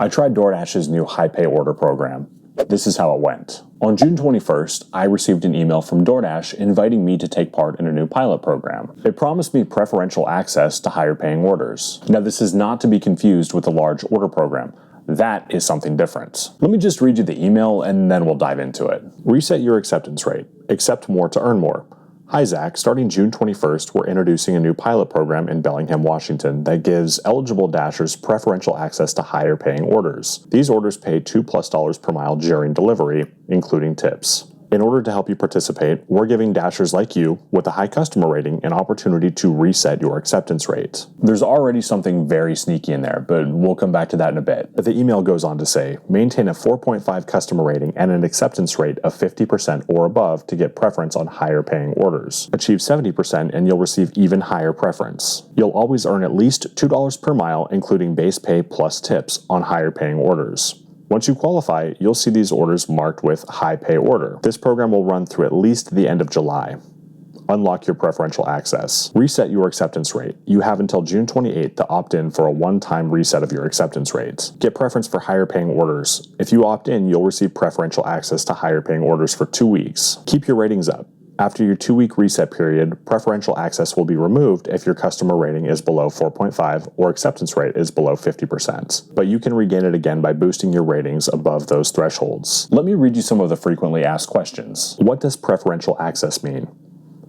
I tried DoorDash's new high pay order program. This is how it went. On June 21st, I received an email from DoorDash inviting me to take part in a new pilot program. It promised me preferential access to higher paying orders. Now, this is not to be confused with the large order program. That is something different. Let me just read you the email and then we'll dive into it. Reset your acceptance rate. Accept more to earn more. Hi Zach, starting June 21st, we're introducing a new pilot program in Bellingham, Washington that gives eligible Dashers preferential access to higher paying orders. These orders pay $2+ per mile during delivery, including tips. In order to help you participate, we're giving Dashers like you, with a high customer rating, an opportunity to reset your acceptance rate. There's already something very sneaky in there, but we'll come back to that in a bit. The email goes on to say, maintain a 4.5 customer rating and an acceptance rate of 50% or above to get preference on higher paying orders. Achieve 70% and you'll receive even higher preference. You'll always earn at least $2 per mile, including base pay plus tips, on higher paying orders. Once you qualify, you'll see these orders marked with high pay order. This program will run through at least the end of July. Unlock your preferential access. Reset your acceptance rate. You have until June 28th to opt in for a one-time reset of your acceptance rates. Get preference for higher paying orders. If you opt in, you'll receive preferential access to higher paying orders for 2 weeks. Keep your ratings up. After your 2-week reset period, preferential access will be removed if your customer rating is below 4.5 or acceptance rate is below 50%. But you can regain it again by boosting your ratings above those thresholds. Let me read you some of the frequently asked questions. What does preferential access mean?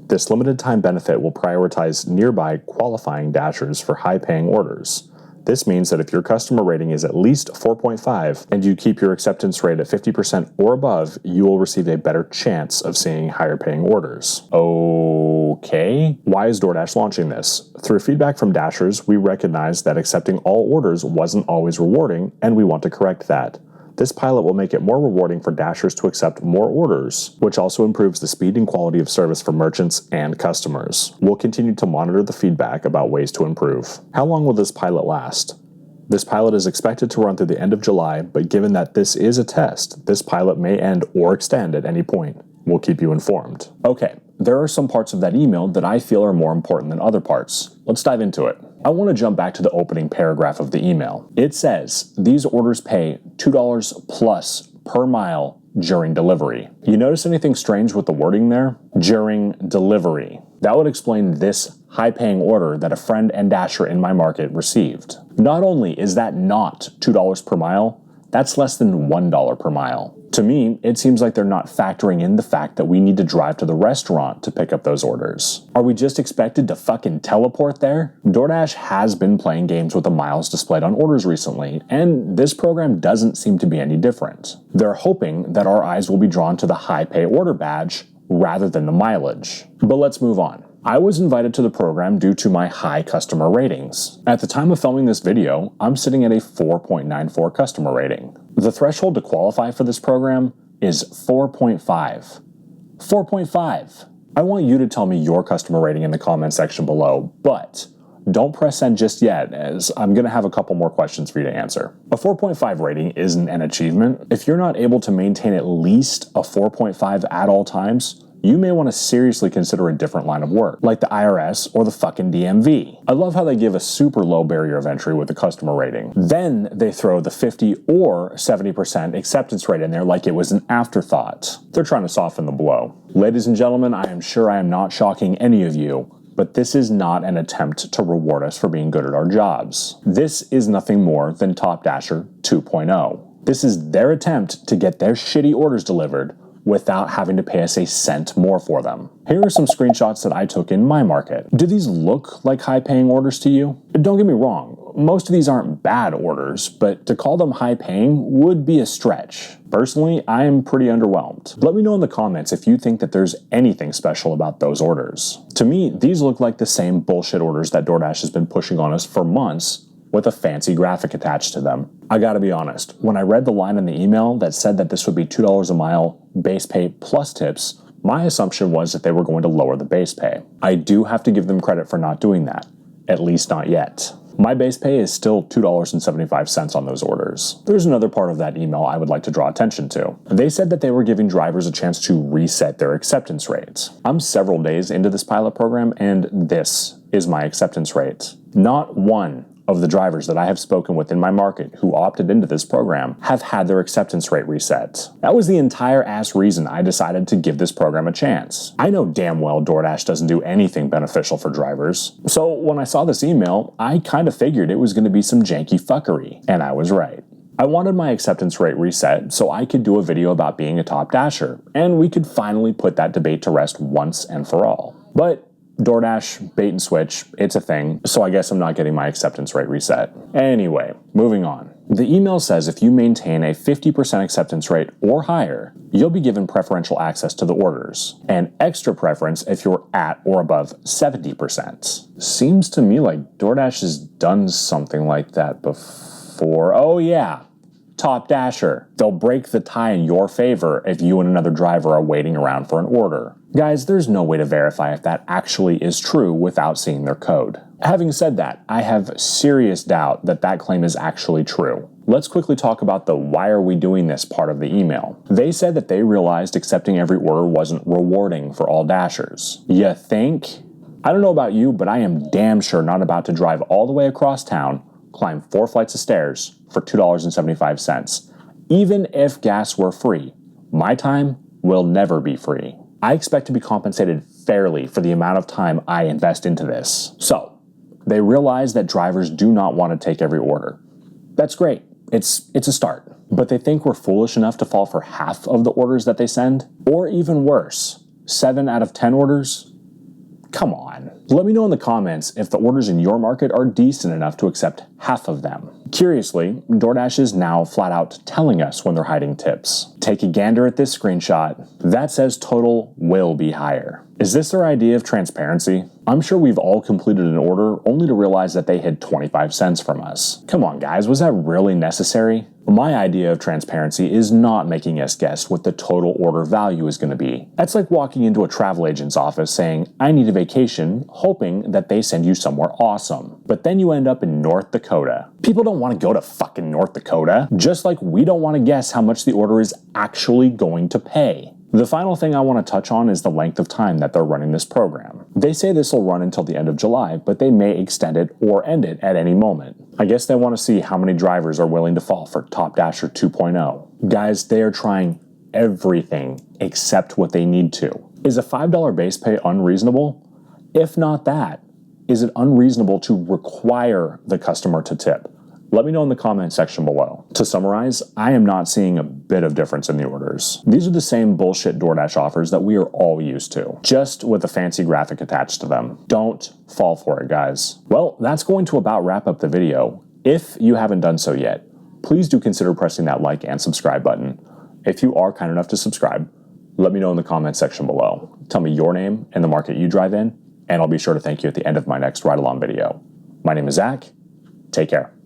This limited time benefit will prioritize nearby qualifying Dashers for high-paying orders. This means that if your customer rating is at least 4.5 and you keep your acceptance rate at 50% or above, you will receive a better chance of seeing higher paying orders. Okay. Why is DoorDash launching this? Through feedback from Dashers, we recognize that accepting all orders wasn't always rewarding, and we want to correct that. This pilot will make it more rewarding for Dashers to accept more orders, which also improves the speed and quality of service for merchants and customers. We'll continue to monitor the feedback about ways to improve. How long will this pilot last? This pilot is expected to run through the end of July, but given that this is a test, this pilot may end or extend at any point. We'll keep you informed. Okay, there are some parts of that email that I feel are more important than other parts. Let's dive into it. I want to jump back to the opening paragraph of the email. It says, these orders pay $2+ per mile during delivery. You notice anything strange with the wording there? During delivery. That would explain this high-paying order that a friend and Dasher in my market received. Not only is that not $2 per mile, that's less than $1 per mile. To me, it seems like they're not factoring in the fact that we need to drive to the restaurant to pick up those orders. Are we just expected to fucking teleport there? DoorDash has been playing games with the miles displayed on orders recently, and this program doesn't seem to be any different. They're hoping that our eyes will be drawn to the high pay order badge rather than the mileage. But let's move on. I was invited to the program due to my high customer ratings. At the time of filming this video, I'm sitting at a 4.94 customer rating. The threshold to qualify for this program is 4.5. 4.5. I want you to tell me your customer rating in the comment section below, but don't press send just yet, as I'm going to have a couple more questions for you to answer. A 4.5 rating isn't an achievement. If you're not able to maintain at least a 4.5 at all times, you may want to seriously consider a different line of work, like the IRS or the fucking DMV. I love how they give a super low barrier of entry with the customer rating. Then they throw the 50 or 70% acceptance rate in there like it was an afterthought. They're trying to soften the blow. Ladies and gentlemen, I am sure I am not shocking any of you, but this is not an attempt to reward us for being good at our jobs. This is nothing more than Top Dasher 2.0. This is their attempt to get their shitty orders delivered without having to pay us a cent more for them. Here are some screenshots that I took in my market. Do these look like high-paying orders to you? Don't get me wrong, most of these aren't bad orders, but to call them high-paying would be a stretch. Personally, I am pretty underwhelmed. Let me know in the comments if you think that there's anything special about those orders. To me, these look like the same bullshit orders that DoorDash has been pushing on us for months, with a fancy graphic attached to them. I gotta be honest, when I read the line in the email that said that this would be $2 a mile base pay plus tips, my assumption was that they were going to lower the base pay. I do have to give them credit for not doing that, at least not yet. My base pay is still $2.75 on those orders. There's another part of that email I would like to draw attention to. They said that they were giving drivers a chance to reset their acceptance rates. I'm several days into this pilot program, and this is my acceptance rate. Not one of the drivers that I have spoken with in my market who opted into this program have had their acceptance rate reset. That was the entire ass reason I decided to give this program a chance. I know damn well DoorDash doesn't do anything beneficial for drivers. So when I saw this email, I kind of figured it was going to be some janky fuckery. And I was right. I wanted my acceptance rate reset so I could do a video about being a top dasher, and we could finally put that debate to rest once and for all. But DoorDash, bait and switch, it's a thing, so I guess I'm not getting my acceptance rate reset. Anyway, moving on. The email says if you maintain a 50% acceptance rate or higher, you'll be given preferential access to the orders, and extra preference if you're at or above 70%. Seems to me like DoorDash has done something like that before. Oh yeah, top dasher. They'll break the tie in your favor if you and another driver are waiting around for an order. Guys, there's no way to verify if that actually is true without seeing their code. Having said that, I have serious doubt that that claim is actually true. Let's quickly talk about the why are we doing this part of the email. They said that they realized accepting every order wasn't rewarding for all dashers. You think? I don't know about you, but I am damn sure not about to drive all the way across town, climb 4 flights of stairs for $2.75. Even if gas were free, my time will never be free. I expect to be compensated fairly for the amount of time I invest into this. So, they realize that drivers do not want to take every order. That's great. It's a start. But they think we're foolish enough to fall for half of the orders that they send? Or even worse, 7 out of 10 orders? Come on. Let me know in the comments if the orders in your market are decent enough to accept half of them. Curiously, DoorDash is now flat out telling us when they're hiding tips. Take a gander at this screenshot. That says total will be higher. Is this their idea of transparency? I'm sure we've all completed an order only to realize that they hid 25 cents from us. Come on guys, was that really necessary? My idea of transparency is not making us guess what the total order value is going to be. That's like walking into a travel agent's office saying, I need a vacation, hoping that they send you somewhere awesome. But then you end up in North Dakota. People don't want to go to fucking North Dakota, just like we don't want to guess how much the order is actually going to pay. The final thing I want to touch on is the length of time that they're running this program. They say this will run until the end of July, but they may extend it or end it at any moment. I guess they want to see how many drivers are willing to fall for Top Dasher 2.0. Guys, they are trying everything except what they need to. Is a $5 base pay unreasonable? If not that, is it unreasonable to require the customer to tip? Let me know in the comment section below. To summarize, I am not seeing a bit of difference in the orders. These are the same bullshit DoorDash offers that we are all used to, just with a fancy graphic attached to them. Don't fall for it, guys. Well, that's going to about wrap up the video. If you haven't done so yet, please do consider pressing that like and subscribe button. If you are kind enough to subscribe, let me know in the comment section below. Tell me your name and the market you drive in, and I'll be sure to thank you at the end of my next ride-along video. My name is Zach. Take care.